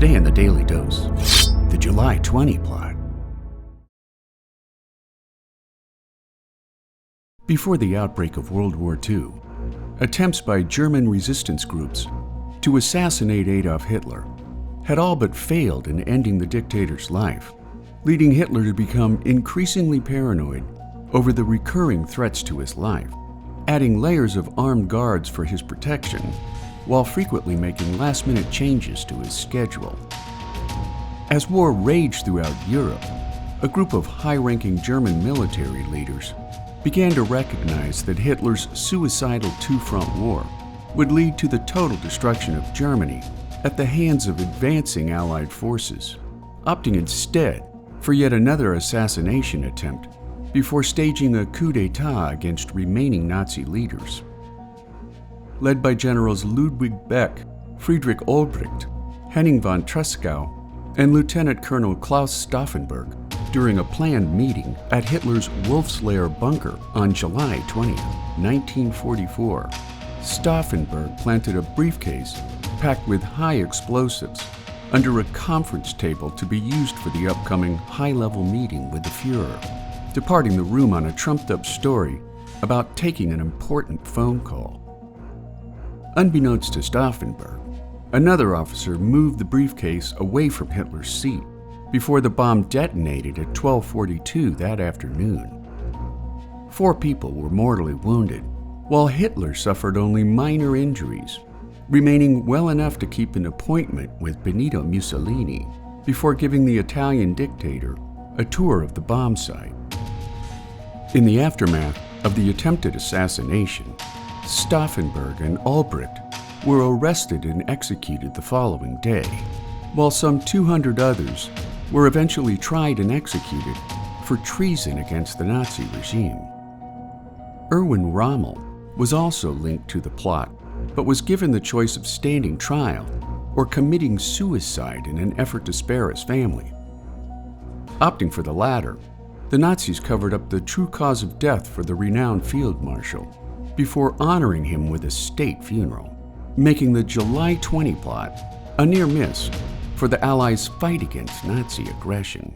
Today in the Daily Dose, the July 20 plot. Before the outbreak of World War II, attempts by German resistance groups to assassinate Adolf Hitler had all but failed in ending the dictator's life, leading Hitler to become increasingly paranoid over the recurring threats to his life, adding layers of armed guards for his protection, while frequently making last-minute changes to his schedule. As war raged throughout Europe, a group of high-ranking German military leaders began to recognize that Hitler's suicidal two-front war would lead to the total destruction of Germany at the hands of advancing Allied forces, opting instead for yet another assassination attempt before staging a coup d'etat against remaining Nazi leaders. Led by Generals Ludwig Beck, Friedrich Albrecht, Henning von Tresckow, and Lieutenant Colonel Klaus Stauffenberg, during a planned meeting at Hitler's Wolf's Lair bunker on July 20, 1944, Stauffenberg planted a briefcase packed with high explosives under a conference table to be used for the upcoming high-level meeting with the Fuhrer, departing the room on a trumped-up story about taking an important phone call. Unbeknownst to Stauffenberg, another officer moved the briefcase away from Hitler's seat before the bomb detonated at 12:42 that afternoon. 4 people were mortally wounded, while Hitler suffered only minor injuries, remaining well enough to keep an appointment with Benito Mussolini before giving the Italian dictator a tour of the bomb site. In the aftermath of the attempted assassination, Stauffenberg and Albrecht were arrested and executed the following day, while some 200 others were eventually tried and executed for treason against the Nazi regime. Erwin Rommel was also linked to the plot, but was given the choice of standing trial or committing suicide in an effort to spare his family. Opting for the latter, the Nazis covered up the true cause of death for the renowned field marshal before honoring him with a state funeral, making the July 20 plot a near miss for the Allies' fight against Nazi aggression.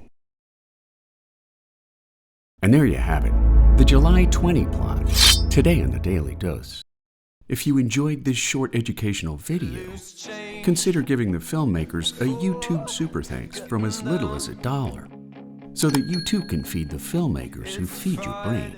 And there you have it, the July 20 plot, today in the Daily Dose. If you enjoyed this short educational video, consider giving the filmmakers a YouTube super thanks from as little as $1, so that you too can feed the filmmakers who feed your brain.